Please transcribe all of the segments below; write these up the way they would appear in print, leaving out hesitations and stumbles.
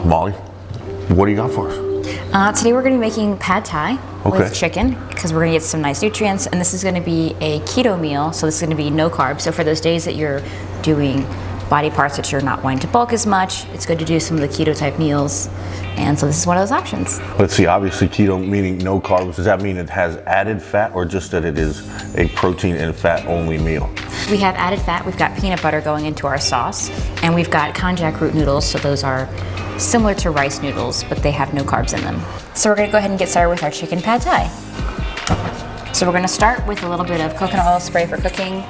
Molly, what do you got for us? Today we're going to be making pad thai with chicken because we're going to get some nice nutrients, and this is going to be a keto meal, so this is going to be no carbs. So for those days that you're doing body parts that you're not wanting to bulk as much, it's good to do some of the keto type meals, and so this is one of those options. Let's see, obviously keto meaning no carbs. Does that mean it has added fat or just that it is a protein and fat only meal? We have added fat, we've got peanut butter going into our sauce, and we've got konjac root noodles, so those are similar to rice noodles, but they have no carbs in them. So we're gonna go ahead and get started with our chicken pad thai. So we're gonna start with a little bit of coconut oil spray for cooking.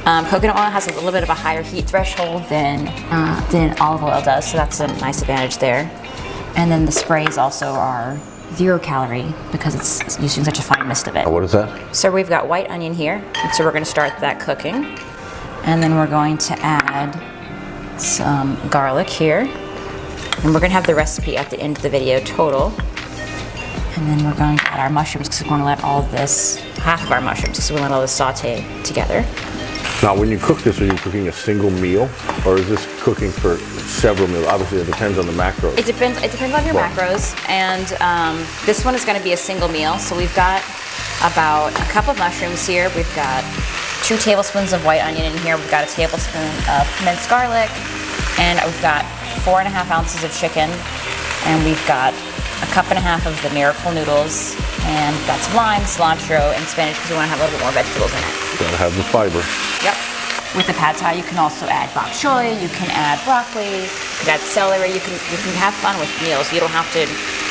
Coconut oil has a little bit of a higher heat threshold than olive oil does, so that's a nice advantage there. And then the sprays also are 0 calorie because it's using such a fine mist of it. What is that? So we've got white onion here, and so we're gonna start that cooking. And then we're going to add some garlic here. And we're gonna have the recipe at the end of the video total. And then we're going to add our mushrooms because we're gonna let all of this, half of our mushrooms, because we're gonna let all this saute together. Now when you cook this, are you cooking a single meal or is this cooking for several meals? Obviously it depends on the macros. It depends on your macros, and this one is gonna be a single meal. So we've got about a cup of mushrooms here. We've got 2 tablespoons of white onion in here. We've got a tablespoon of minced garlic, and we've got 4.5 ounces of chicken, and we've got a cup and a half of the miracle noodles, and we've got some lime, cilantro, and spinach because we want to have a little bit more vegetables in it. Gotta have the fiber. Yep. With the pad thai, you can also add bok choy, you can add broccoli, you can add celery. You can have fun with meals. You don't have to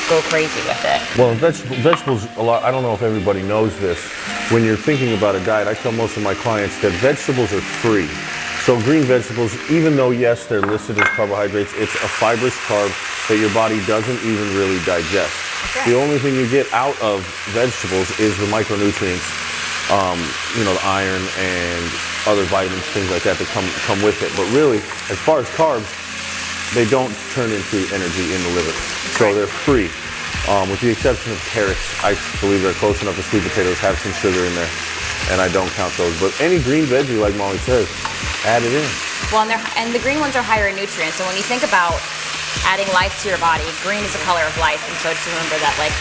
go crazy with it. Well, vegetables, a lot. I don't know if everybody knows this. When you're thinking about a diet, I tell most of my clients that vegetables are free. So green vegetables, even though yes, they're listed as carbohydrates, it's a fibrous carb that your body doesn't even really digest. Okay. The only thing you get out of vegetables is the micronutrients, you know, the iron and other vitamins, things like that come with it. But really, as far as carbs, they don't turn into energy in the liver. So they're free. With the exception of carrots, I believe they're close enough to sweet potatoes, have some sugar in there, and I don't count those. But any green veggie, like Molly says, add it in. Well, and the green ones are higher in nutrients. So when you think about adding life to your body, green is the color of life. And so just remember that, like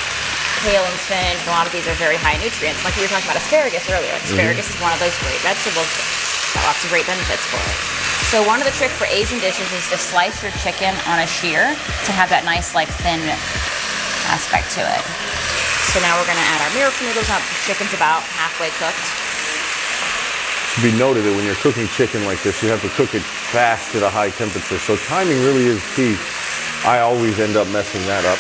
kale and spinach, a lot of these are very high in nutrients. Like we were talking about asparagus earlier. Asparagus is one of those great vegetables. Got lots of great benefits for it. So one of the tricks for Asian dishes is to slice your chicken on a shear to have that nice, like, thin aspect to it. So now we're gonna add our miracle noodles up. The chicken's about halfway cooked. To be noted that when you're cooking chicken like this, you have to cook it fast at a high temperature. So timing really is key. I always end up messing that up.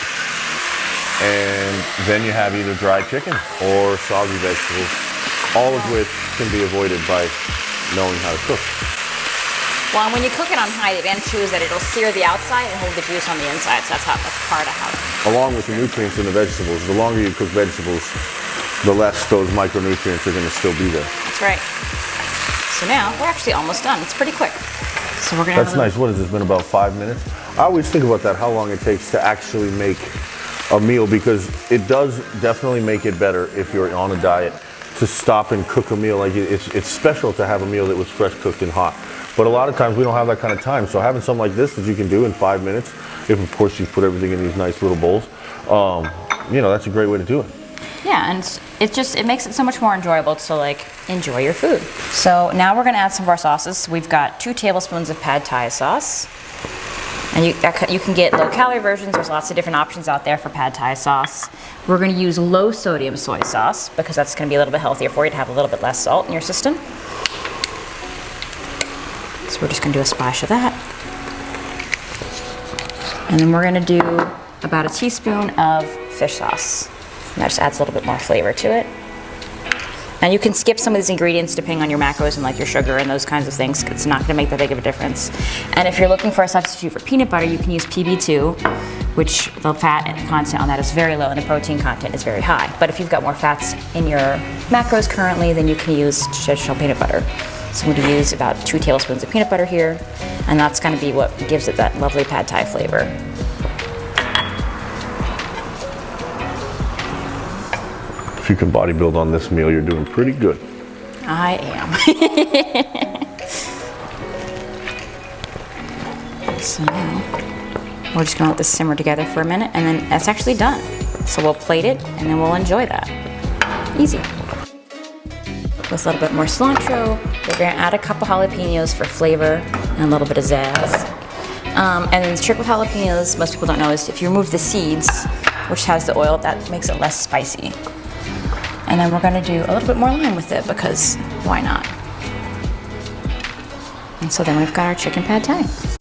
And then you have either dry chicken or soggy vegetables, all of which can be avoided by knowing how to cook. Well, and when you cook it on high, the advantage too is that it'll sear the outside and hold the juice on the inside. So that's part of how. Along with the nutrients in the vegetables, the longer you cook vegetables, the less those micronutrients are going to still be there. That's right. So now we're actually almost done. It's pretty quick. So we're gonna. That's nice. What has this been, about 5 minutes? I always think about that, how long it takes to actually make a meal, because it does definitely make it better if you're on a diet to stop and cook a meal. Like it's special to have a meal that was fresh cooked and hot. But a lot of times we don't have that kind of time. So having something like this that you can do in 5 minutes, if of course you put everything in these nice little bowls, you know, that's a great way to do it. Yeah, and it makes it so much more enjoyable to, like, enjoy your food. So now we're gonna add some of our sauces. We've got 2 tablespoons of pad thai sauce. And you can get low calorie versions. There's lots of different options out there for pad thai sauce. We're gonna use low sodium soy sauce because that's gonna be a little bit healthier for you to have a little bit less salt in your system. So we're just gonna do a splash of that. And then we're gonna do about a teaspoon of fish sauce. And that just adds a little bit more flavor to it. And you can skip some of these ingredients depending on your macros and like your sugar and those kinds of things. It's not gonna make that big of a difference. And if you're looking for a substitute for peanut butter, you can use PB2, which the fat content on that is very low and the protein content is very high. But if you've got more fats in your macros currently, then you can use traditional peanut butter. So I'm gonna use about 2 tablespoons of peanut butter here, and that's gonna be what gives it that lovely pad thai flavor. If you can bodybuild on this meal, you're doing pretty good. I am. So now We're just gonna let this simmer together for a minute, and then that's actually done. So we'll plate it, and then we'll enjoy that. Easy. With a little bit more cilantro, we're gonna add a couple jalapenos for flavor and a little bit of zazz. And then the trick with jalapenos, most people don't know, is if you remove the seeds, which has the oil, that makes it less spicy. And then we're gonna do a little bit more lime with it, because why not? And so then we've got our chicken pad thai.